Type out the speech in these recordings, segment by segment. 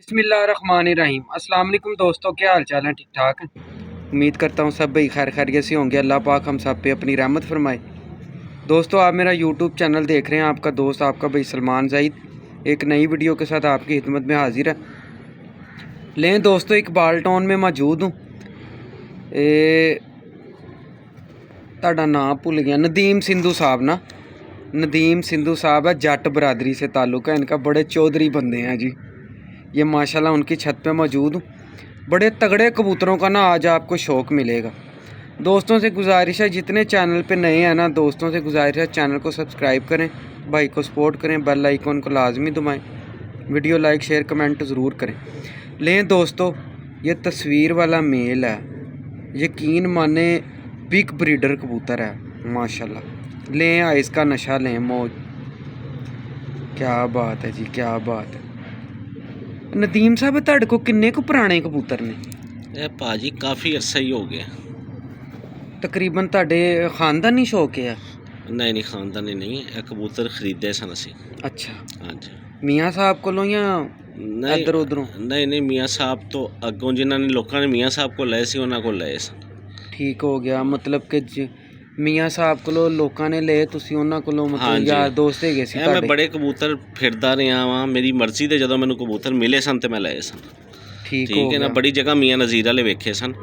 बिस्मिल्लाहिर्रहमानिर्रहीम। अस्सलाम वालेकुम दोस्तों, क्या हाल चाल है? ठीक ठाक है। उम्मीद करता हूँ सब भाई खैर खैरियत से होंगे। अल्लाह पाक हम सब पे अपनी रहमत फरमाए। दोस्तों, आप मेरा यूट्यूब चैनल देख रहे हैं। आपका दोस्त आपका भाई सलमान ज़हीद एक नई वीडियो के साथ आपकी खिदमत में हाजिर है। लें दोस्तों, इकबाल टाउन में मौजूद हूँ। ताड़ा नाम भूल गया, नदीम सिंधु साहब ना, नदीम सिंधु साहब है, जट बरादरी से ताल्लुक़ है इनका। बड़े चौधरी बंदे हैं जी ये, माशाल्लाह। उनकी छत पे मौजूद हूँ। बड़े तगड़े कबूतरों का ना आज आपको शौक़ मिलेगा। दोस्तों से गुजारिश है, जितने चैनल पे नए हैं ना, दोस्तों से गुजारिश है चैनल को सब्सक्राइब करें, भाई को सपोर्ट करें, बेल आइकन को लाजमी दबाएं, वीडियो लाइक शेयर कमेंट ज़रूर करें। लें दोस्तों, ये तस्वीर वाला मेल है, यकीन माने बिग ब्रीडर कबूतर है माशाल्लाह। लें आइस का नशा लें, मौज। क्या बात है जी, क्या बात है। नदीम साहब, तुहाडे को किन्ने को पुराने कबूतर ने? ਇਹ ਭਾਜੀ ਕਾਫੀ ਅਰਸਾ ਹੀ ਹੋ ਗਿਆ। तकरीबन तुहाडे खानदानी शौक है? नहीं नहीं, खानदानी नहीं, ਇਹ ਕਬੂਤਰ ਖਰੀਦੇ ਸਨ ਅਸੀਂ। अच्छा, ਹਾਂਜੀ। मियाँ साहब कोलों या ਨਹੀਂ इधर उधरों? ਨਹੀਂ ਨਹੀਂ, ਮੀਆਂ ਸਾਹਿਬ ਤੋਂ ਅੱਗੋਂ ਜਿਨ੍ਹਾਂ ਨੇ ਲੋਕਾਂ ਨੇ ਮੀਆਂ ਸਾਹਿਬ ਕੋਲ ਲਏ ਸੀ ਉਹਨਾਂ ਕੋਲ ਲਏ ਸਨ। ठीक हो गया, मतलब कि मियाँ साहब कोलों लोकां ने ले, तुसीं उन्हां कोलों मतलब ਹਾਂਜੀ। यार दोस्त हैगे सी ਮੈਂ तुहाडे? ਬੜੇ ਕਬੂਤਰ ਫਿਰਦਾ ਰਿਹਾ ਵਾਂ, ਮੇਰੀ ਮਰਜ਼ੀ ਦੇ ਜਦੋਂ ਮੈਨੂੰ ਕਬੂਤਰ ਮਿਲੇ ਸਨ ਤੇ ਮੈਂ ਲਏ ਸਨ। ठीक हो ਠੀਕ ਹੈ ਨਾ। गया। ਬੜੀ ਜਗ੍ਹਾ ਮੀਆਂ ਨਜ਼ੀਰ ਵਾਲੇ ਵੇਖੇ ਸਨ,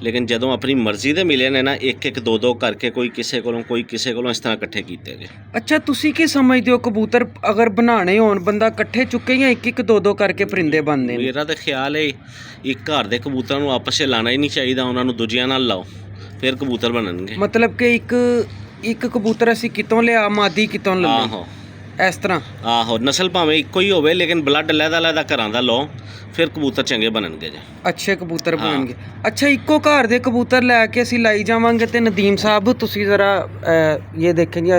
ਲੇਕਿਨ ਜਦੋਂ ਆਪਣੀ ਮਰਜ਼ੀ ਦੇ ਮਿਲੇ ਨੇ ਨਾ, ਇੱਕ ਇੱਕ ਦੋ ਦੋ ਕਰਕੇ ਕੋਈ ਕਿਸੇ ਕੋਲੋਂ ਕੋਈ ਕਿਸੇ ਕੋਲੋਂ ਇਸ ਤਰ੍ਹਾਂ ਇਕੱਠੇ ਕੀਤੇ ਗਏ। अच्छा, तुसीं की समझदे हो कबूतर अगर बनाने होण बंदा इकट्ठे चुके या एक एक दो दो करके परिंदे बनदे ने? ਮੇਰਾ ਤਾਂ ਖਿਆਲ ਹੈ ਇੱਕ ਘਰ ਦੇ ਕਬੂਤਰਾਂ ਨੂੰ ਆਪਸ 'ਚ ਲਾਣਾ ਹੀ ਨਹੀਂ ਚਾਹੀਦਾ, ਉਹਨਾਂ ਨੂੰ ਦੂਜਿਆਂ ਨਾਲ ਲਾਓ, ਫਿਰ ਕਬੂਤਰ ਬਣਨਗੇ। मतलब कि ਇੱਕ ਕਬੂਤਰ ਅਸੀਂ ਕਿਤੋਂ ਲਿਆ, ਮਾਦੀ ਕਿਤੋਂ ਲੈ ਲਈ, ਆਹੋ ਇਸ ਤਰ੍ਹਾਂ? ਆਹੋ, ਨਸਲ ਭਾਵੇਂ ਇੱਕੋ ਹੀ ਹੋਵੇ ਲੇਕਿਨ ਬਲੱਡ ਅਲੱਗ-ਅਲੱਗ ਘਰਾਂ ਦਾ ਲਓ, ਫਿਰ ਕਬੂਤਰ ਚੰਗੇ ਬਣਨਗੇ ਜੀ। ਅੱਛੇ ਕਬੂਤਰ ਬਣਨਗੇ। ਅੱਛਾ, ਇੱਕੋ ਘਰ ਦੇ ਕਬੂਤਰ ਲੈ ਕੇ ਅਸੀਂ ਲਾਈ ਜਾਵਾਂਗੇ ਤੇ ਨਦੀਮ ਸਾਹਿਬ, ਤੁਸੀਂ ज़रा ये देखेंगे,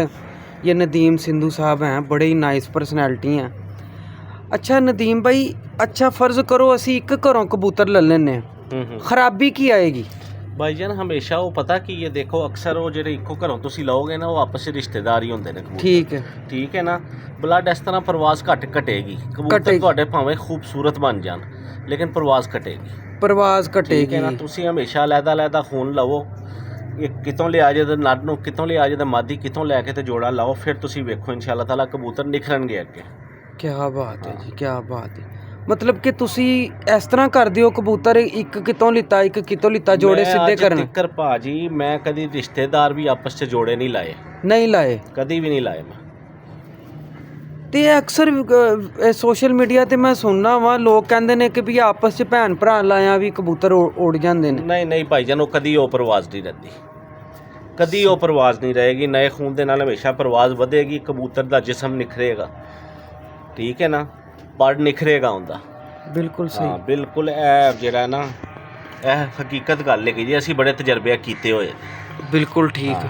ये नदीम सिंधु साहब हैं, बड़े ही नाइस पर्सनैलिटी हैं। अच्छा नदीम भाई, अच्छा फ़र्ज़ करो ਅਸੀਂ ਇੱਕ ਘਰੋਂ ਕਬੂਤਰ ਲੈ ਲੈਂਦੇ ਹਾਂ, ਖਰਾਬੀ ਕੀ ਆਏਗੀ? ਭਾਈਜਾਨ ਹਮੇਸ਼ਾ ਉਹ ਪਤਾ ਕੀ ਇਹ ਦੇਖੋ, ਅਕਸਰ ਉਹ ਜਿਹੜੇ ਇੱਕੋ ਘਰੋਂ ਤੁਸੀਂ ਲਓਗੇ ਨਾ, ਉਹ ਆਪਸ 'ਚ ਰਿਸ਼ਤੇਦਾਰ ਹੀ ਹੁੰਦੇ ਨੇ ਕਬੂਤਰ। ਠੀਕ ਹੈ, ਠੀਕ ਹੈ ਨਾ। ਬਲੱਡ ਇਸ ਤਰ੍ਹਾਂ ਪ੍ਰਵਾਸ ਘਟੇਗੀ, ਕਬੂਤਰ ਤੁਹਾਡੇ ਭਾਵੇਂ ਖੂਬਸੂਰਤ ਬਣ ਜਾਣ ਲੇਕਿਨ ਪ੍ਰਵਾਸ ਘਟੇਗੀ। ਪ੍ਰਵਾਸ ਘਟੇਗੀ। ਠੀਕ ਹੈ ਨਾ। ਤੁਸੀਂ ਹਮੇਸ਼ਾ ਅਲੱਗ-ਅਲੱਗ ਖੂਨ ਲਵੋ, ਇੱਕ ਕਿਤੋਂ ਲਿਆ ਜੇ ਤਾਂ ਨਰ ਨੂੰ, ਕਿਤੋਂ ਲਿਆ ਜੇ ਤਾਂ ਮਾਦੀ, ਕਿਤੋਂ ਲੈ ਕੇ ਤੇ ਜੋੜਾ ਲਾਓ, ਫਿਰ ਤੁਸੀਂ ਵੇਖੋ ਇਨਸ਼ਾਅੱਲਾ ਤਾਲਾ ਕਬੂਤਰ ਨਿਖਰਨਗੇ ਅੱਗੇ। क्या बात है जी, क्या बात है। मतलब कि ਤੁਸੀਂ ਇਸ ਤਰ੍ਹਾਂ ਕਰਦੇ ਹੋ, ਕਬੂਤਰ ਇੱਕ ਕਿਤੋਂ ਲਿੱਤਾ ਇੱਕ ਕਿਤੋਂ ਲਿੱਤਾ, ਜੋੜੇ ਸਿੱਧੇ ਕਰਨ? ਮੈਂ ਅੱਜ ਤੱਕ ਭਾਜੀ ਮੈਂ ਕਦੀ ਰਿਸ਼ਤੇਦਾਰ ਵੀ ਆਪਸ 'ਚ ਜੋੜੇ ਨਹੀਂ ਲਾਏ, ਨਹੀਂ ਲਾਏ, ਕਦੀ ਵੀ ਨਹੀਂ ਲਾਏ ਮੈਂ। ਤੇ ਅਕਸਰ ਸੋਸ਼ਲ ਮੀਡੀਆ ਤੇ ਮੈਂ ਸੁਣਨਾ ਵਾ, ਲੋਕ ਕਹਿੰਦੇ ਨੇ ਕਿ ਵੀ ਆਪਸ 'ਚ ਭੈਣ ਭਰਾ ਲਾਇਆ ਵੀ ਕਬੂਤਰ ਉੜ ਜਾਂਦੇ ਨੇ। ਨਹੀਂ ਨਹੀਂ ਭਾਈਜਾਨ, ਉਹ ਕਦੀ ਉਹ ਪਰਵਾਜ਼ ਨਹੀਂ ਰਹਿੰਦੀ, ਕਦੀ ਉਹ ਪਰਵਾਜ਼ ਨਹੀਂ ਰਹੇਗੀ। ਨਏ ਖੂਨ ਦੇ ਨਾਲ ਹਮੇਸ਼ਾ ਪਰਵਾਜ਼ ਵਧੇਗੀ, ਕਬੂਤਰ ਦਾ ਜਿਸਮ ਨਿਖਰੇਗਾ। ਠੀਕ ਹੈ ਨਾ, ਪਰ ਨਿਖਰੇਗਾ ਹੁੰਦਾ। ਬਿਲਕੁਲ ਸਹੀ। ਹਾਂ ਬਿਲਕੁਲ, ਇਹ ਜਿਹੜਾ ਨਾ, ਇਹ ਹਕੀਕਤ ਗੱਲ ਹੈ ਜੀ, ਅਸੀਂ ਬੜੇ ਤਜਰਬੇ ਕੀਤੇ ਹੋਏ। बिल्कुल ठीक।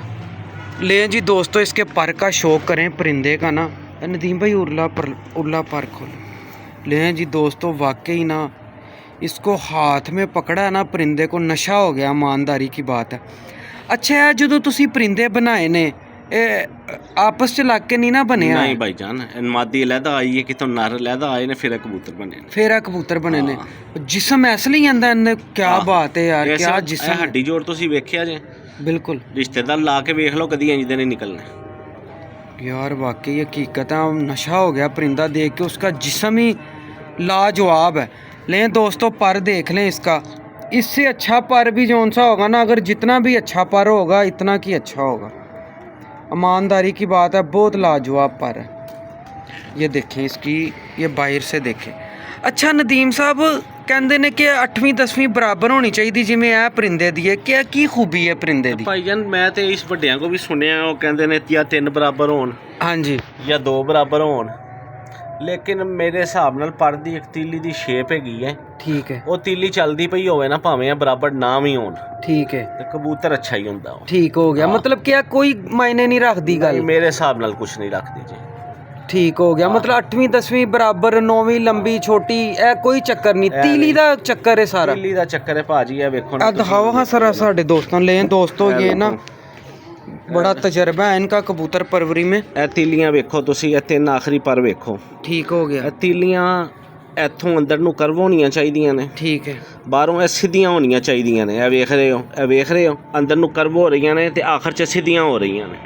ले जी दोस्तों, इसके पर का शौक़ करें परिंदे का ना। नदीम भाई उर्ला पर खोल। ले जी दोस्तों, वाकई ना इसको हाथ में पकड़ा है ना, परिंदे को नशा हो गया, ईमानदारी की बात है। अच्छा है, जो तुसी परिंदे बनाए ने आपस च लग के नहीं ना बने? नहीं भाईजान, मादी अलहदा आई है, कितों नर अलहदा आए ने, फिर कबूतर बने, फिर कबूतर बने ने। जिसम ऐसे नहीं आंदा इन्ने? क्या बात है यार, क्या जिसम। हड्डी जोड़ तुसीं वेखिया जे? बिल्कुल। रिश्तेदार ला के वेख लो, कदी इंज दे नहीं निकलने। यार वाकई हकीकत है, नशा हो गया परिंदा देख के, उसका जिस्म ही लाजवाब है। लें दोस्तों, पर देख लें इसका, इससे अच्छा पर भी जौन सा होगा ना, अगर जितना भी अच्छा पर होगा इतना की अच्छा होगा। ईमानदारी की बात है, बहुत लाजवाब पर है। ये देखें इसकी, ये बाहर से देखें। अच्छा नदीम साहब, कहते ने कि 8वीं 10वीं बराबर होनी चाहिए जिमें यह परिंदे दी है, क्या की खूबी है परिंदे दी? भाईजान मैं तो इस ਵੱਡਿਆਂ को भी सुनिया, वो कहते ने या 3 बराबर होन, हाँ जी, या 2 बराबर होन, लेकिन मेरे हिसाब नाल पर दी एक तीली दी शेप हैगी है। ठीक है। वो तीली चलती पई होवे ना, भावें बराबर ना भी होन, ठीक है, तो कबूतर अच्छा ही होंदा। ठीक हो गया। मतलब क्या कोई मायने नहीं रखती गल? मेरे हिसाब नाल कुछ नहीं रखती जी। ठीक हो गया। मतलब 8वीं 10वीं बराबर, 9वीं लंबी छोटी, ए कोई चक्कर नहीं, तीली दा चक्कर है सारा। तीली दा चक्कर है भाजी, है वेखो ना। दिखाओ हाँ सारा साढ़े दोस्तों। ले दोस्तों, ये ना बड़ा तजर्बा है इनका कबूतर परवरी में। ਇਹ ਤੀਲੀਆਂ ਵੇਖੋ ਤੁਸੀਂ, ਇਹ 3 ਆਖਰੀ ਪਰ ਵੇਖੋ। ठीक हो गया। ਇਹ ਤੀਲੀਆਂ ਇੱਥੋਂ ਅੰਦਰ ਨੂੰ ਕਰਵ ਹੋਣੀਆਂ ਚਾਹੀਦੀਆਂ ਨੇ, ਠੀਕ ਹੈ ਬਾਹਰੋਂ ਇਹ ਸਿੱਧੀਆਂ ਹੋਣੀਆਂ ਚਾਹੀਦੀਆਂ ਨੇ। ਇਹ ਵੇਖ ਰਹੇ ਹੋ, ਇਹ ਵੇਖ ਰਹੇ ਹੋ, ਅੰਦਰ ਨੂੰ ਕਰਵ ਹੋ ਰਹੀਆਂ ਨੇ ਤੇ ਆਖਰ 'ਚ ਸਿੱਧੀਆਂ ਹੋ ਰਹੀਆਂ ਨੇ।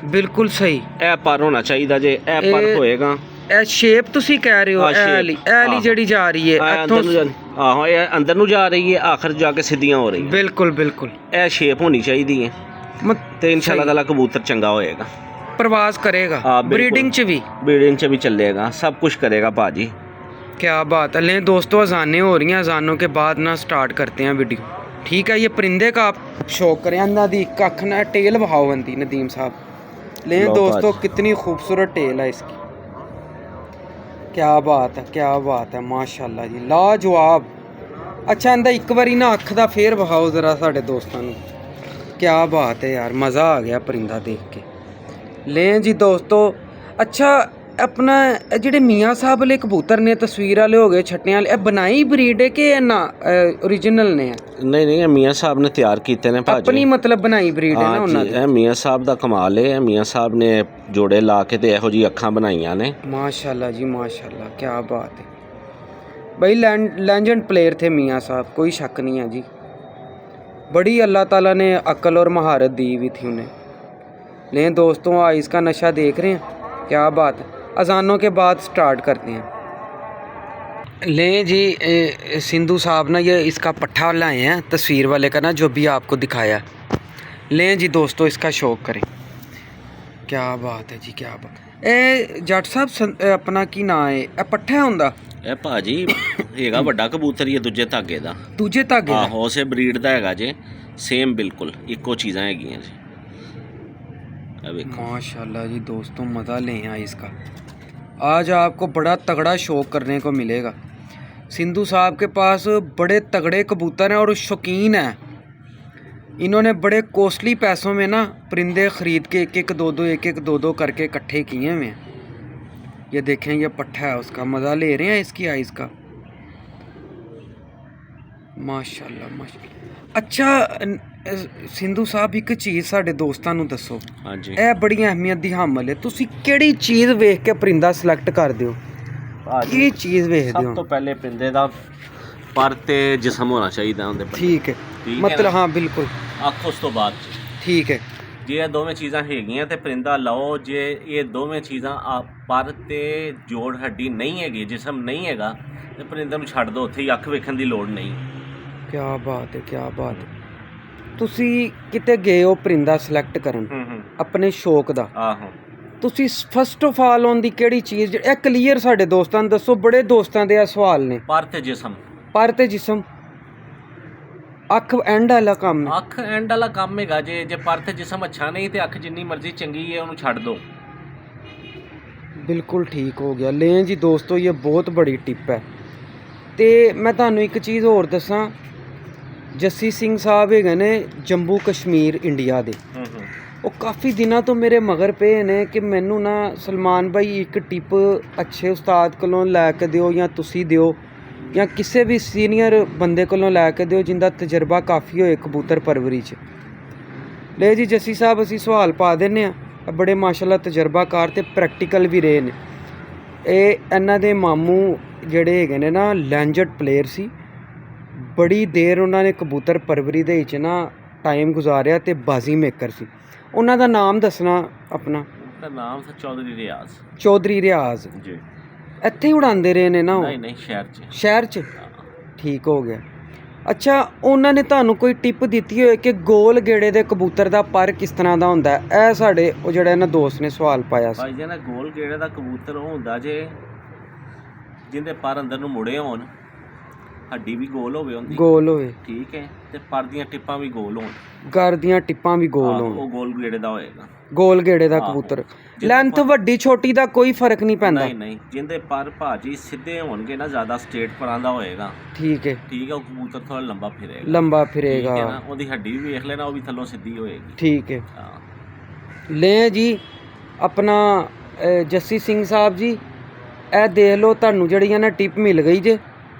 ਬਿਲਕੁਲ ਸਹੀ। ਇਹ ਪਰ ਹੋਣਾ ਚਾਹੀਦਾ ਜੇ, ਇਹ ਪਰ ਹੋਏਗਾ। ਇਹ ਸ਼ੇਪ ਤੁਸੀਂ ਕਹਿ ਰਹੇ ਹੋ, ਇਹ ਵਾਲੀ ਜਿਹੜੀ ਜਾ ਰਹੀ ਹੈ ਇੱਥੋਂ, ਆਹੋ ਇਹ ਅੰਦਰ ਨੂੰ ਜਾ ਰਹੀ ਹੈ, ਆਖਰ ਜਾ ਕੇ ਸਿੱਧੀਆਂ ਹੋ ਰਹੀਆਂ। ਬਿਲਕੁਲ ਬਿਲकुल ਇਹ ਸ਼ੇਪ ਹੋਣੀ ਚਾਹੀਦੀ ਹੈ ਤੇ ਇਨਸ਼ਾਅੱਲਾ ਤਾਲਾ ਕਬੂਤਰ ਚੰਗਾ ਹੋਏਗਾ, ਪ੍ਰਵਾਸ ਕਰੇਗਾ, ਬਰੀਡਿੰਗ 'ਚ ਵੀ ਚੱलेगा, सब कुछ करेगा भाजी। क्या बात है। ले दोस्तों अजानें हो रही हैं, अजानों के बाद ना स्टार्ट करते हैं वीडियो, ठीक है। ये परिंदे का आप शौक करें, इन्हों दी कख ना टेल बहाओ बनती नदीम साहब। ले दोस्तों कितनी खूबसूरत टेल है इसकी, क्या बात है, क्या बात है, माशाल्लाह जी लाजवाब। अच्छा इंदा एक बारी ना अख दा फेर बहाओ ज़रा साढ़े दोस्तों नूं, क्या बात है यार, मज़ा आ गया परिंदा देख के। लें जी दोस्तों, अच्छा अपना ਜਿਹੜੇ ਮੀਆਂ ਸਾਹਿਬ ਵਾਲੇ ਕਬੂਤਰ ਨੇ ਤਸਵੀਰ ਵਾਲੇ ਹੋ ਗਏ ਛੱਟਿਆਂ ਵਾਲੇ, ਇਹ ਬਣਾਈ ਬਰੀਡ ਹੈ ਕਿ ਨਾ ओरिजिनल ਨੇ? ਨਹੀਂ ਨਹੀਂ, ਇਹ ਮੀਆਂ ਸਾਹਿਬ ਨੇ ਤਿਆਰ ਕੀਤੇ ਨੇ ਭਾਜੀ, ਆਪਣੀ ਮਤਲਬ ਬਣਾਈ ਬਰੀਡ ਹੈ ਨਾ ਉਹਨਾਂ ਦੀ। ਇਹ ਮੀਆਂ ਸਾਹਿਬ ਦਾ ਕਮਾਲ ਹੈ, ਇਹ ਮੀਆਂ ਸਾਹਿਬ ਨੇ ਜੋੜੇ ਲਾ ਕੇ ਤੇ ਇਹੋ ਜੀ ਅੱਖਾਂ ਬਣਾਈਆਂ ਨੇ। ਮਾਸ਼ਾਅੱਲਾ जी माशाल्लाह, क्या बात है भाई, लेजेंड प्लेयर थे मियाँ साहब, कोई शक नहीं है जी। बड़ी अल्लाह ताला ने अक्ल और महारत दी हुई थी उन्हें। लें दोस्तों आइस का नशा देख रहे हैं, क्या बात है। अजानों के बाद स्टार्ट करते हैं। लें जी सिंधु साहब ना ये इसका पट्ठा लाए हैं तस्वीर वाले का ना, जो भी आपको दिखाया। लें जी दोस्तों इसका शौक करें, क्या बात है जी, क्या बात। ए जट साहब अपना की ना है, ए पट्ठा होंदा? ਇਹ ਭਾਜੀ ਹੈਗਾ ਵੱਡਾ ਕਬੂਤਰ, ਇਹ ਦੂਜੇ ਧਾਗੇ ਦਾ। ਦੂਜੇ ਧਾਗੇ ਦਾ? ਆਹੋ ਉਸੇ ਬਰੀਡ ਦਾ ਹੈਗਾ ਜੇ, ਸੇਮ ਬਿਲकुल ਇੱਕੋ ਚੀਜ਼ਾਂ ਹੈਗੀਆਂ ਜੀ। माशाल्लाह जी दोस्तों, मज़ा लें यहाँ इसका। आज आपको बड़ा तगड़ा शौक करने को मिलेगा। सिंधु साहब के पास बड़े तगड़े कबूतर हैं और शौकीन हैं। इन्होंने बड़े कॉस्टली पैसों में ना परिंदे ख़रीद के एक एक दो करके इकट्ठे किए हुए हैं। ये देखें, ये पट्ठा है उसका, मज़ा ले रहे हैं इसकी आइस का, माशाल्लाह माशाल्लाह। अच्छा सिंधु साहब एक चीज़ साढ़े दोस्तों नूं दसो, हाँ जी, ਇਹ ਬੜੀ ਅਹਿਮੀਅਤ ਦੀ ਹਾਮਲ ਹੈ। ਤੁਸੀਂ ਕਿਹੜੀ ਚੀਜ਼ ਵੇਖ ਕੇ ਪਰਿੰਦਾ ਸਿਲੈਕਟ ਕਰਦੇ ਹੋ? ਕੀ ਚੀਜ਼ ਵੇਖਦੇ ਹੋ? ਸਭ ਤੋਂ ਪਹਿਲੇ ਪਰਿੰਦੇ ਦਾ ਪਰ ਤੇ ਜਿਸਮ ਹੋਣਾ ਚਾਹੀਦਾ ਉਹਦੇ ਪਰ। ਠੀਕ ਹੈ, ਮਤਲਬ ਹਾਂ ਬਿਲਕੁਲ। ਅੱਖ ਉਸ ਤੋਂ ਬਾਅਦ ਠੀਕ ਹੈ। ਜੇ ਇਹ ਦੋਵੇਂ ਚੀਜ਼ਾਂ ਹੈਗੀਆਂ ਤੇ ਪਰਿੰਦਾ ਲਾਓ। ਜੇ ਇਹ ਦੋਵੇਂ ਚੀਜ਼ਾਂ ਪਰ ਤੇ ਜੋੜ ਹੱਡੀ ਨਹੀਂ ਹੈਗੀ, ਜਿਸਮ ਨਹੀਂ ਹੈਗਾ, ਤੇ ਪਰਿੰਦੇ ਨੂੰ ਛੱਡ ਦਿਓ, ਉੱਥੇ ਹੀ ਅੱਖ ਵੇਖਣ ਦੀ ਲੋੜ ਨਹੀਂ। क्या बात है, क्या बात है। ਤੁਸੀਂ ਕਿਤੇ ਗਏ ਹੋ ਪਰਿੰਦਾ ਸਿਲੈਕਟ ਕਰਨ ਆਪਣੇ ਸ਼ੌਕ ਦਾ? ਆਹੋ। ਤੁਸੀਂ ਫਸਟ ਆਫ ਆਲ ਉਹਦੀ ਕਿਹੜੀ ਚੀਜ਼, ਇਹ ਕਲੀਅਰ ਸਾਡੇ ਦੋਸਤਾਂ ਨੂੰ ਦੱਸੋ, ਬੜੇ ਦੋਸਤਾਂ ਦੇ ਆ ਸਵਾਲ ਨੇ। ਪਰ ਤੇ ਜਿਸਮ। ਪਰ ਤੇ ਜਿਸਮ, ਅੱਖ ਐਂਡ ਵਾਲਾ ਕੰਮ ਹੈ। ਅੱਖ ਐਂਡ ਵਾਲਾ ਕੰਮ ਹੈਗਾ। ਜੇ ਪਰ ਤੇ ਜਿਸਮ ਅੱਛਾ ਨਹੀਂ ਤੇ ਅੱਖ ਜਿੰਨੀ ਮਰਜ਼ੀ ਚੰਗੀ ਹੈ ਉਹਨੂੰ ਛੱਡ ਦਿਓ। ਬਿਲਕੁਲ ਠੀਕ ਹੋ ਗਿਆ। ਲੈ ਜੀ ਦੋਸਤੋ, ਇਹ ਬਹੁਤ ਬੜੀ ਟਿਪ ਹੈ। ਤੇ ਮੈਂ ਤੁਹਾਨੂੰ ਇੱਕ ਚੀਜ਼ ਹੋਰ ਦੱਸਾਂ, ਜੱਸੀ ਸਿੰਘ ਸਾਹਿਬ ਹੈਗੇ ਨੇ ਜੰਮੂ ਕਸ਼ਮੀਰ ਇੰਡੀਆ ਦੇ, ਉਹ ਕਾਫੀ ਦਿਨਾਂ ਤੋਂ ਮੇਰੇ ਮਗਰ ਪਏ ਨੇ ਕਿ ਮੈਨੂੰ ਨਾ ਸਲਮਾਨ ਭਾਈ ਇੱਕ ਟਿਪ ਅੱਛੇ ਉਸਤਾਦ ਕੋਲੋਂ ਲੈ ਕੇ ਦਿਓ, ਜਾਂ ਤੁਸੀਂ ਦਿਓ, ਜਾਂ ਕਿਸੇ ਵੀ ਸੀਨੀਅਰ ਬੰਦੇ ਕੋਲੋਂ ਲੈ ਕੇ ਦਿਓ ਜਿੰਦਾ ਤਜਰਬਾ ਕਾਫੀ ਹੋਏ ਕਬੂਤਰ ਪਰਵਰੀ 'ਚ। ਲੈ ਜੀ ਜੱਸੀ ਸਾਹਿਬ, ਅਸੀਂ ਸਵਾਲ ਪਾ ਦਿੰਦੇ ਹਾਂ। ਬੜੇ ਮਾਸ਼ਾਅੱਲਾ ਤਜਰਬਾਕਾਰ ਤੇ ਪ੍ਰੈਕਟੀਕਲ ਵੀ ਰਹੇ ਨੇ। ਇਹ ਇਹਨਾਂ ਦੇ ਮਾਮੂ ਜਿਹੜੇ ਹੈਗੇ ਨੇ ਨਾ, ਲੈਂਜਡ ਪਲੇਅਰ ਸੀ। ਬੜੀ ਦੇਰ ਉਹਨਾਂ ਨੇ ਕਬੂਤਰ ਪਰਵਰੀ ਦੇ ਵਿੱਚ ਨਾ ਟਾਈਮ ਗੁਜ਼ਾਰਿਆ ਤੇ ਬਾਜ਼ੀ ਮੇਕਰ ਸੀ। ਉਹਨਾਂ ਦਾ ਨਾਮ ਦੱਸਣਾ ਆਪਣਾ? ਉਹਦਾ ਨਾਮ ਸੀ ਚੌਧਰੀ ਰਿਆਜ਼। ਚੌਧਰੀ ਰਿਆਜ਼ ਜੀ। ਇੱਥੇ ਹੀ ਉਡਾਉਂਦੇ ਰਹੇ ਨੇ ਨਾ ਉਹ? ਨਹੀਂ ਸ਼ਹਿਰ 'ਚ। ਸ਼ਹਿਰ 'ਚ? ਠੀਕ ਹੋ ਗਿਆ। ਅੱਛਾ, ਉਹਨਾਂ ਨੇ ਤੁਹਾਨੂੰ ਕੋਈ ਟਿਪ ਦਿੱਤੀ ਹੋਏ ਕਿ ਗੋਲ ਗੇੜੇ ਦੇ ਕਬੂਤਰ ਦਾ ਪਰ ਕਿਸ ਤਰ੍ਹਾਂ ਦਾ ਹੁੰਦਾ? ਇਹ ਸਾਡੇ ਉਹ ਜਿਹੜਾ ਇਹਨਾਂ ਦੋਸਤ ਨੇ ਸਵਾਲ ਪਾਇਆ ਸੀ। ਭਾਈ ਜੀ ਨਾ, ਗੋਲ ਗੇੜੇ ਦਾ ਕਬੂਤਰ ਉਹ ਹੁੰਦਾ ਜੇ ਜਿਹਦੇ ਪਰ ਅੰਦਰ ਨੂੰ ਮੁੜੇ ਹੋਣ, ਹੱਡੀ ਵੀ ਗੋਲ ਹੋਵੇ ਉਹਦੀ, ਗੋਲ ਹੋਵੇ, ਠੀਕ ਹੈ, ਤੇ ਪਰ ਦੀਆਂ ਟਿੱਪਾਂ ਵੀ ਗੋਲ ਹੋਣ, ਗਰ ਦੀਆਂ ਟਿੱਪਾਂ ਵੀ ਗੋਲ ਹੋਣ, ਉਹ ਗੋਲ ਗੇੜੇ ਦਾ ਹੋਏਗਾ। ਗੋਲ ਗੇੜੇ ਦਾ ਕਬੂਤਰ। ਲੈਂਥ ਵੱਡੀ ਛੋਟੀ ਦਾ ਕੋਈ ਫਰਕ ਨਹੀਂ ਪੈਂਦਾ? ਨਹੀਂ, ਜਿਹਦੇ ਪਰ ਭਾਜੀ ਸਿੱਧੇ ਹੋਣਗੇ ਨਾ, ਜ਼ਿਆਦਾ ਸਟ੍ਰੇਟ ਪਰਾਂ ਦਾ ਹੋਏਗਾ, ਠੀਕ ਹੈ, ਉਹ ਕਬੂਤਰ ਥੋੜਾ ਲੰਬਾ ਫਿਰੇਗਾ, ਲੰਬਾ ਫਿਰੇਗਾ, ਠੀਕ ਹੈ ਨਾ। ਉਹਦੀ ਹੱਡੀ ਵੀ ਵੇਖ ਲੈਣਾ, ਉਹ ਵੀ ਥੱਲੋਂ ਸਿੱਧੀ ਹੋਏਗੀ, ਠੀਕ ਹੈ। ਲੈ ਜੀ ਆਪਣਾ ਜੱਸੀ ਸਿੰਘ ਸਾਹਿਬ ਜੀ, ਇਹ ਦੇਖ ਲਓ, ਤੁਹਾਨੂੰ ਜਿਹੜੀਆਂ ਨਾ ਟਿਪ ਮਿਲ ਗਈ ਜੇ,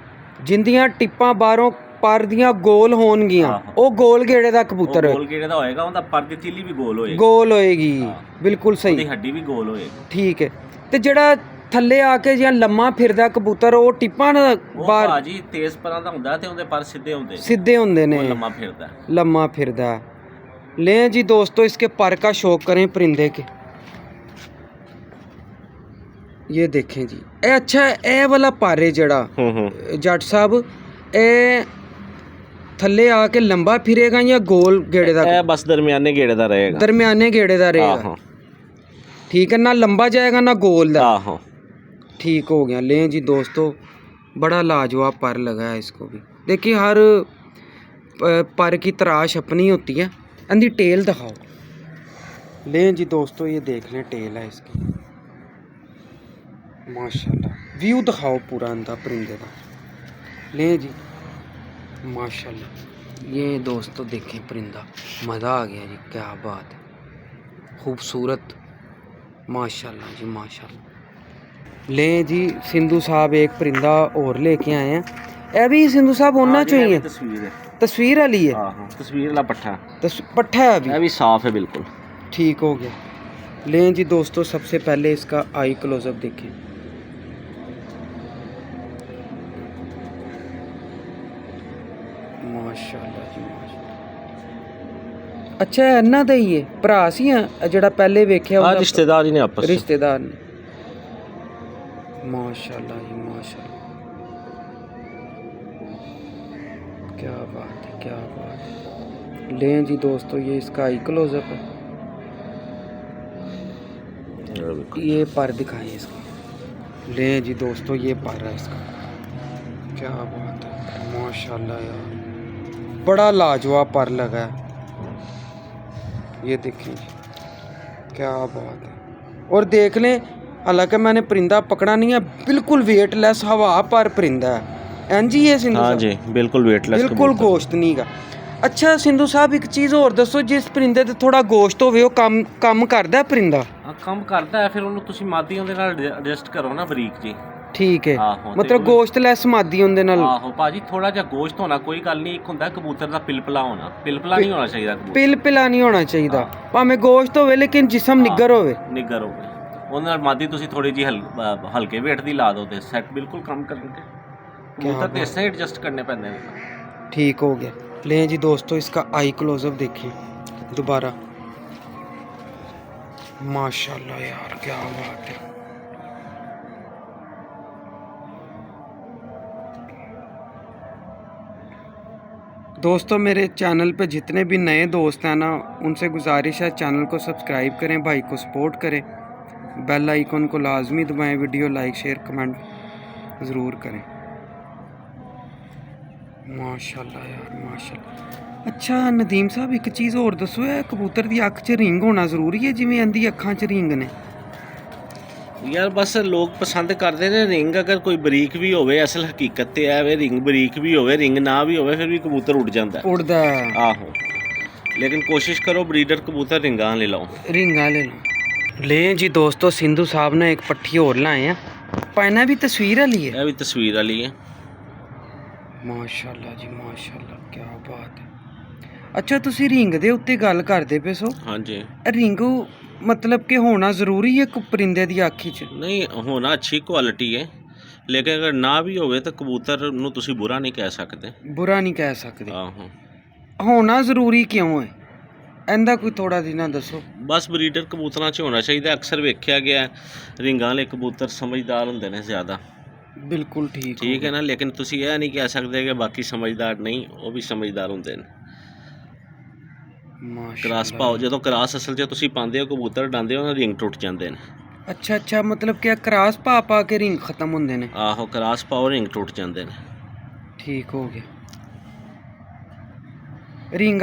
ਜਿੰਦੀਆਂ ਟਿੱਪਾਂ ਬਾਹਰੋਂ ਪਰ ਦੀਆਂ ਗੋਲ ਹੋਣਗੀਆਂ, ਉਹ ਗੋਲ ਗੇੜੇ ਦਾ ਕਬੂਤਰ ਗੋਲ ਗੇੜੇ ਦਾ ਹੋਏਗਾ। ਉਹਦਾ ਪਰ ਦੀ ਤੀਲੀ ਵੀ ਗੋਲ ਹੋਏਗੀ, ਗੋਲ ਹੋਏਗੀ, ਬਿਲਕੁਲ ਸਹੀ। ਉਹਦੀ ਹੱਡੀ ਵੀ ਗੋਲ ਹੋਏਗੀ, ਠੀਕ ਹੈ। ਤੇ ਜਿਹੜਾ ਥੱਲੇ ਆ ਕੇ ਜਾਂ ਲੰਮਾ ਫਿਰਦਾ ਕਬੂਤਰ ਉਹ ਟਿੱਪਾਂ ਨਾਲ ਉਹ ਬਾਹਰ ਭਾਜੀ ਤੇਜ਼ ਪਰਾਂ ਦਾ ਹੁੰਦਾ ਤੇ ਉਹਦੇ ਪਰ ਸਿੱਧੇ ਹੁੰਦੇ ਸਿੱਧੇ ਹੁੰਦੇ ਨੇ, ਉਹ ਲੰਮਾ ਫਿਰਦਾ। लम्बा फिरदा है। ले जी दोस्तों इसके पर का शौक करें परिंदे के। ये देखें जी, ए अच्छा ए वाला पर है जड़ा जट साहब ए थल्ले आके लंबा फिरेगा या गोल गेड़े दा? ਇਹ ਬਸ ਦਰਮਿਆਨੇ ਗੇੜੇ ਦਾ ਰਹੇਗਾ। दरमियाने गेड़े दा रहेगा। ਆਹੋ ठीक है, ना लंबा जाएगा ना गोल दा। ਆਹੋ ठीक हो गया। ले जी दोस्तों बड़ा लाजवाब पर लगा है इसको भी। देखिए हर पर की तराश अपनी होती है। अंधी टेल दिखाओ। ले जी दोस्तों ये देख लें टेल है इसकी, माशाल्लाह। व्यू दिखाओ पूरा अंधा परिंदे का। ले जी माशाल्लाह, ये दोस्तों देखें परिंदा, मज़ा आ गया जी, क्या बात है, खूबसूरत, माशाल्लाह जी माशाल्लाह। ले जी सिंधु साहब एक परिंदा और लेके आए हैं। ये भी सिंधु साहब होना चाहिए, ਤਸਵੀਰ ਹੈ। तस्वीर वाली है। ਆਹੋ ਤਸਵੀਰ ਵਾਲਾ ਪੱਠਾ पट्ठा है अभी। ਇਹ ਵੀ ਸਾਫ਼ ਹੈ ਬਿਲकुल। ठीक हो गया। लें जी दोस्तों सबसे पहले इसका आई क्लोजअप देखें। माशाल्लाह जी माशाल्लाह। अच्छा है ना दा ही है भरा सी जड़ा पहले वेख्या ਆ ਰਿਸ਼ਤੇਦਾਰ ਹੀ ਨੇ ਆਪਸ ਵਿੱਚ। रिश्तेदार ने। माशाल्लाह जी माशाल्लाह, क्या बात है क्या बात है। लें जी दोस्तों ये इसका आई क्लोजअप है। ये पर दिखाएं इसका। लें जी दोस्तों ये पर है इसका, क्या बात है माशाल्लाह यार, बड़ा लाजवाब पर लगा है। ये देखिए जी, क्या बात है। और देख लें, हालांकि मैंने परिंदा पकड़ा नहीं है, बिल्कुल वेटलेस हवा पर परिंदा है। एन जी ये सिंधु हाँ साहब? जी बिल्कुल वेटलेस बिल्कुल गोश्त नहीं गा। अच्छा सिंधु साहब एक चीज़ और दसो, जिस परिंदे ते थोड़ा गोश्त होवे वो कम करदा है परिंदा? ਕੰਮ ਕਰਦਾ ਹੈ, ਫਿਰ ਉਹਨੂੰ ਤੁਸੀਂ ਮਾਦੀ ਉਹਦੇ ਨਾਲ ਐਡਜਸਟ ਕਰੋ ਨਾ ਬਰੀਕ ਜੀ। ठीक है, ਆਹੋ, ਤੇ मतलब गोश्त लैस मादी होंदे नाल। ਆਹੋ ਭਾਜੀ ਥੋੜਾ ਜਿਹਾ ਗੋਸ਼ਤ ਹੋਣਾ ਕੋਈ ਗੱਲ ਨਹੀਂ। ਇੱਕ ਹੁੰਦਾ ਕਬੂਤਰ ਦਾ ਪਿਲਪਲਾ ਹੋਣਾ, ਪਿਲਪਲਾ ਨਹੀਂ ਹੋਣਾ ਚਾਹੀਦਾ ਕਬੂਤਰ। पिलपिला नहीं होना चाहिए, भावें गोश्त होवे लेकिन जिस्म निग्गर होवे। ਨਿੱਗਰ ਹੋਵੇ ਉਹਦੇ ਨਾਲ ਮਾਦੀ ਤੁਸੀਂ ਥੋੜੀ ਜੀ ਹਲਕੇ weight ਦੀ ਲਾ ਦਿਓ ਤੇ ਸੈੱਟ ਬਿਲਕੁਲ ਕੰਮ ਕਰਨਗੇ। ਕਬੂਤਰ ਤੇ ਇਸੇ ਐਡਜਸਟ ਕਰਨੇ ਪੈਂਦੇ ਨੇ। ठीक हो गया। ले जी दोस्तों इसका आई क्लोजअप देखिए दोबारा, माशाल्लाह यार क्या बात है। दोस्तों मेरे चैनल पे जितने भी नए दोस्त हैं ना, उनसे गुजारिश है चैनल को सब्सक्राइब करें, भाई को सपोर्ट करें, बेल आइकन को लाजमी दबाएं, वीडियो लाइक शेयर कमेंट ज़रूर करें। माशाल्लाह यार माशाल्लाह। अच्छा नदीम साहब एक चीज़ और दसो, है कबूतर की अख च रिंग होना ज़रूरी है जिवें अंधी अखां च रिंग ने? ਯਾਰ ਬਸ ਲੋਕ ਪਸੰਦ ਕਰਦੇ ਨੇ ਰਿੰਗ, ਅਗਰ ਕੋਈ ਬਰੀਕ ਵੀ ਹੋਵੇ, ਅਸਲ ਹਕੀਕਤ ਤੇ ਹੈ ਵੇ ਰਿੰਗ ਬਰੀਕ ਵੀ ਹੋਵੇ, ਰਿੰਗ ਨਾ ਵੀ ਹੋਵੇ, ਫਿਰ ਵੀ ਕਬੂਤਰ ਉੱਡ ਜਾਂਦਾ ਹੈ। उड़दा है। ਆਹੋ ਲੇਕਿਨ ਕੋਸ਼ਿਸ਼ ਕਰੋ ਬਰੀਡਰ ਕਬੂਤਰ ਰਿੰਗਾਂ ਲੈ ਲਾਓ। रिंगा ले लो। ले जी दोस्तों सिंधु साहब ने एक पट्ठी और लाए हैं, पैना भी तस्वीर वाली है। ਇਹ ਵੀ ਤਸਵੀਰ ਵਾਲੀ ਹੈ। माशाल्लाह जी माशाल्लाह, क्या बात है। अच्छा तुसी रिंग दे उत्ते गल करदे पे सो, ਹਾਂਜੀ रिंग मतलब कि होना ज़रूरी है परिंदे दी अखी च? ਨਹੀਂ ਹੋਣਾ ਅੱਛੀ ਕੁਆਲਿਟੀ ਹੈ, ਲੇਕਿਨ ਅਗਰ ਨਾ ਵੀ ਹੋਵੇ ਤਾਂ ਕਬੂਤਰ ਨੂੰ ਤੁਸੀਂ ਬੁਰਾ ਨਹੀਂ ਕਹਿ ਸਕਦੇ। बुरा नहीं कह सकते। ਆਹੋ होना ज़रूरी क्यों है, ਇਹਦਾ ਕੋਈ ਥੋੜਾ ਦਿਨਾਂ ਦੱਸੋ। ਬਸ ਬਰੀਡਰ ਕਬੂਤਰਾਂ 'ਚ ਹੋਣਾ ਚਾਹੀਦਾ। ਅਕਸਰ ਵੇਖਿਆ ਗਿਆ ਰਿੰਗਾਂ ਵਾਲੇ ਕਬੂਤਰ ਸਮਝਦਾਰ ਹੁੰਦੇ ਨੇ ਜ਼ਿਆਦਾ। ਬਿਲਕੁਲ ਠੀਕ ਠੀਕ ਹੈ ਨਾ, ਲੇਕਿਨ ਤੁਸੀਂ ਇਹ ਨਹੀਂ ਕਹਿ ਸਕਦੇ ਕਿ ਬਾਕੀ ਸਮਝਦਾਰ ਨਹੀਂ, ਉਹ ਵੀ ਸਮਝਦਾਰ ਹੁੰਦੇ ਨੇ। ਮਾਸ਼ਾਅੱਲਾ। ਕਰਾਸ ਪਾਓ, ਜਦੋਂ ਕਰਾਸ ਅਸਲ 'ਚ ਤੁਸੀਂ ਪਾਉਂਦੇ ਹੋ ਕਬੂਤਰ ਡਾਂਦੇ ਹੋ ਨਾ, ਰਿੰਗ ਟੁੱਟ ਜਾਂਦੇ ਨੇ। ਅੱਛਾ ਅੱਛਾ, ਮਤਲਬ ਕਿ ਕਰਾਸ ਪਾ ਪਾ ਕੇ ਰਿੰਗ ਖਤਮ ਹੁੰਦੇ ਨੇ? ਆਹੋ ਕਰਾਸ ਪਾਓ ਰਿੰਗ ਟੁੱਟ ਜਾਂਦੇ ਨੇ। ਠੀਕ ਹੋ ਗਿਆ। ਰਿੰਗ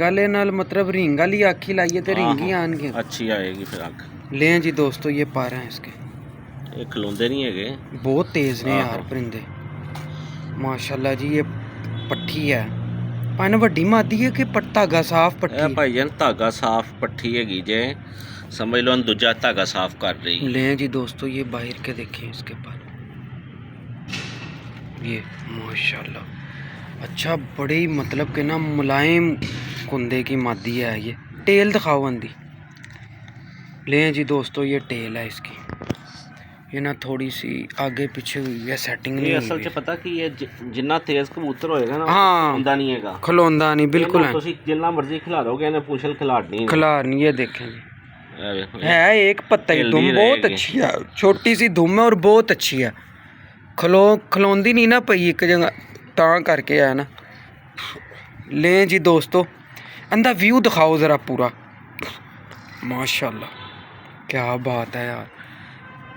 ਵਾਲੇ ਨਾਲ ਮਤਲਬ ਰਿੰਗ ਵਾਲੀ ਆਖੀ ਲਾਈਏ ਤੇ ਰਿੰਗ ਹੀ ਆਣਗੇ। ਅੱਛੀ ਆਏਗੀ ਫਿਰ ਅੱਖ। ले जी दोस्तों ये पर हैं इसके, ਇਹ ਖਲੋਂਦੇ ਨਹੀਂ ਹੈਗੇ। बहुत तेज ने यार आहो। परिंदे माशाल्लाह जी। ये पट्ठी है, पैन वड्डी मादी है कि धागा साफ ਇਹ पट्ठी? ਭਾਈ ਜਾਨ ਧਾਗਾ ਸਾਫ਼ ਪੱਠੀ ਹੈਗੀ ਜੇ, ਸਮਝ ਲਓ ਦੂਜਾ ਧਾਗਾ ਸਾਫ਼ ਕਰ ਰਹੀ। ले जी दोस्तों ये बाहर के देखिए इसके पर, ये माशाल्लाह। अच्छा बड़ी मतलब कि ना मुलायम कुंदे की मादी है ये। टेल दिखाओ अंधी। ले जी दोस्तों ये टेल है इसकी, ये ना थोड़ी सी आगे पीछे हुई है, सेटिंग नहीं ਇਹ हुई ਅਸਲ 'ਚ हुई। ਪਤਾ ਕੀ ਹੈ, ਜਿੰਨਾ ਤੇਜ਼ ਕਬੂਤਰ ਹੋਏਗਾ ਨਾ ਹਾਂ। ਹੁੰਦਾ ਨਹੀਂ ਹੈਗਾ। खिलौंदा नहीं बिल्कुल ਇਹਨੂੰ है, ਤੁਸੀਂ ਜਿੰਨਾ ਮਰਜ਼ੀ ਖਿਲਾਰੋਗੇ ਇਹਨੇ ਪੂਛਲ ਖਿਲਾੜਨੀ ਨਹੀਂ। खिलार नहीं, ये देखें जी। ਇਹ ਵੇਖੋ, है एक पत्ता ही हिलदी दुम बहुत रहेगी। अच्छी है, छोटी सी दुम है और बहुत अच्छी है। खलोंदी नहीं ना पई एक जगह, ता करके है ना। ले जी दोस्तों, अंदर व्यू दिखाओ ज़रा पूरा, माशाल्लाह क्या बात है यार।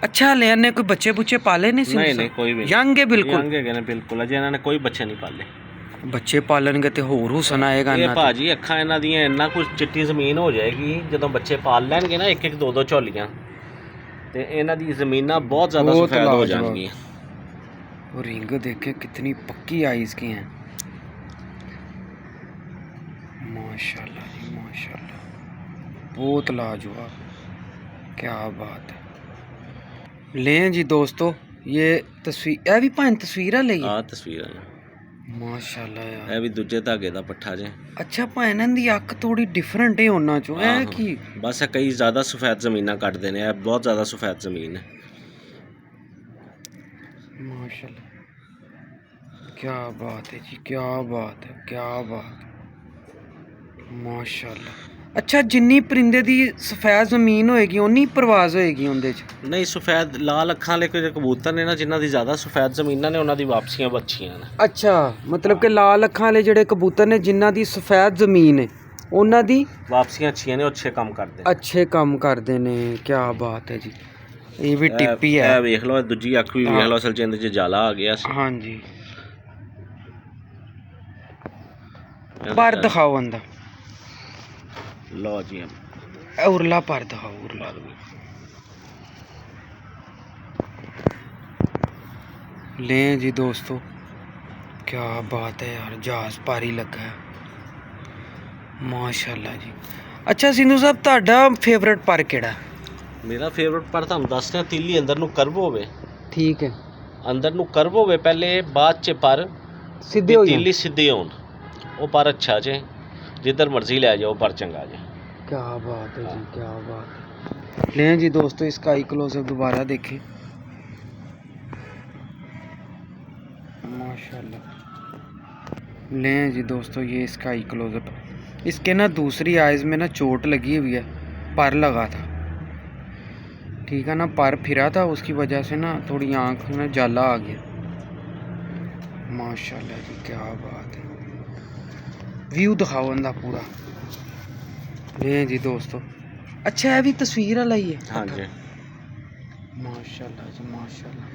अच्छा ले ने कोई बच्चे बुच्चे पाले नहीं? नहीं कोई भी यंग है बिल्कुल, यंग है बिल्कुल, ਅਜੇ ਇਹਨਾਂ ਨੇ ਕੋਈ ਬੱਚੇ ਨਹੀਂ ਪਾਲੇ। ਬੱਚੇ ਪਾਲਣਗੇ ਤੇ ਹੋਰ ਹੁਸਨ ਆਏਗਾ ਇਹ ਇਹਨਾਂ ਤੇ। ਭਾਜੀ ਅੱਖਾਂ ਇਹਨਾਂ ਦੀਆਂ ਇੰਨਾ ਕੁਝ ਚਿੱਟੀ ਜ਼ਮੀਨ ਹੋ ਜਾਏਗੀ ਜਦੋਂ ਬੱਚੇ ਪਾਲ ਲੈਣਗੇ ਨਾ, ਇੱਕ ਇੱਕ ਦੋ ਦੋ ਝੋਲੀਆਂ, ਤੇ ਇਹਨਾਂ ਦੀ ਜ਼ਮੀਨਾਂ ਬਹੁਤ ਜ਼ਿਆਦਾ ਬਹੁਤ ਸਫੈਦ ਹੋ ਲਾਜਵਾਬ। ਜਾਣਗੀਆਂ। और रिंग देखे कितनी पक्की आईज की हैं, माशाल्लाह जी माशाल्लाह, बहुत लाजवाब, क्या बात है। लें जी दोस्तों, ये तस्वीर, यह भी भाई तस्वीर ਲਈ ਆਹ ਤਸਵੀਰਾਂ ਨੇ, माशाल्लाह यार। ਇਹ ਵੀ ਦੂਜੇ ਧਾਗੇ ਦਾ ਪੱਠਾ ਜੇ। अच्छा भाई ਇਹਨਾਂ ਦੀ ਅੱਖ ਥੋੜੀ ਡਿਫਰੈਂਟ ਹੈ ਉਹਨਾਂ ਚੋਂ, ਇਹ ਕੀ? ਬਸ ਇਹ ਕਈ ਜ਼ਿਆਦਾ ਸਫੈਦ ਜ਼ਮੀਨਾਂ ਕੱਟਦੇ ਨੇ, ਇਹ ਬਹੁਤ ਜ਼ਿਆਦਾ ਸਫੈਦ ਜ਼ਮੀਨ ਹੈ। माशाल्लाह क्या बात है जी, क्या बात है, क्या बात है, माशाल्लाह। अच्छा जिन्नी परिंदे ਦੀ ਸਫੈਦ ਜ਼ਮੀਨ ਹੋਏਗੀ ਉਨੀ ਪਰਵਾਜ਼ ਹੋਏਗੀ ਉਹਦੇ ਚ? ਨਹੀਂ, ਸਫੈਦ ਲਾਲ ਅੱਖਾਂ ਵਾਲੇ ਕੋਈ ਕਬੂਤਰ ਨੇ ਨਾ, ਜਿਨ੍ਹਾਂ ਦੀ ਜ਼ਿਆਦਾ ਸਫੈਦ ਜ਼ਮੀਨਾਂ ਨੇ, ਉਹਨਾਂ ਦੀ ਵਾਪਸੀਆਂ ਬੱਚੀਆਂ ਨੇ। ਅੱਛਾ, ਮਤਲਬ ਕਿ ਲਾਲ ਅੱਖਾਂ ਵਾਲੇ ਜਿਹੜੇ ਕਬੂਤਰ ਨੇ ਜਿਨ੍ਹਾਂ ਦੀ ਸਫੈਦ ਜ਼ਮੀਨ ਹੈ ਉਹਨਾਂ ਦੀ ਵਾਪਸੀਆਂ ਅੱਛੀਆਂ ਨੇ, ਉਹ ਅੱਛੇ ਕੰਮ ਕਰਦੇ ਨੇ। ਅੱਛੇ ਕੰਮ ਕਰਦੇ ਨੇ, ਕੀ ਬਾਤ ਹੈ ਜੀ। ਇਹ ਵੀ ਟਿੱਪੀ ਇਹ ਹੈ, ਵੇਖ ਲਓ, ਦੂਜੀ ਅੱਖ ਵੀ ਵੇਖ ਲਓ, ਅਸਲ 'ਚ ਇਹਦੇ 'ਚ ਜਾਲਾ ਆ ਗਿਆ ਸੀ। ਹਾਂਜੀ। ਪਰ ਦਿਖਾਓ ਅੰਦਰ, ਲਓ ਜੀ, ਇਹ ਉਰਲਾ ਪਰ ਦਿਖਾਓ, ਉਰਲਾ। ले जी दोस्तों, क्या बात है यार, जहाज भारी लगा है, माशाल्लाह जी। अच्छा सिंधु साहब, ਤੁਹਾਡਾ ਫੇਵਰਿਟ ਪਰ ਕਿਹੜਾ? ਮੇਰਾ ਫੇਵਰਿਟ ਪਰ ਤੁਹਾਨੂੰ ਦੱਸ ਰਿਹਾ, ਤੀਲੀ ਅੰਦਰ ਨੂੰ ਕਰਵ ਹੋਵੇ। ਠੀਕ ਹੈ, ਅੰਦਰ ਨੂੰ ਕਰਵ ਹੋਵੇ ਪਹਿਲੇ, ਬਾਅਦ 'ਚ ਪਰ ਸਿੱਧੇ ਹੋ ਤੀਲੀ ਸਿੱਧੇ ਹੋਣ, ਉਹ ਪਰ ਅੱਛਾ ਜੇ, ਜਿੱਧਰ ਮਰਜ਼ੀ ਲੈ ਜਾਓ ਪਰ ਚੰਗਾ ਜੇ। क्या बात है जी, क्या बात है। ले जी दोस्तों, इसका आई क्लोजअप दोबारा देखें, माशाल्लाह। ले जी दोस्तों, ये इसका आई क्लोजअप। इसके ना दूसरी आइज़ में ना चोट लगी हुई है, पर लगा था, ठीक है ना, पर फिरा था, उसकी वजह से ना थोड़ी आँख में जाला आ गया। माशाल्लाह जी, क्या बात है। व्यू दिखाओ अंदर पूरा। ले जी दोस्तों, अच्छा है भी तस्वीर वाला ही है। हाँ जी, माशाल्लाह जी माशाल्लाह।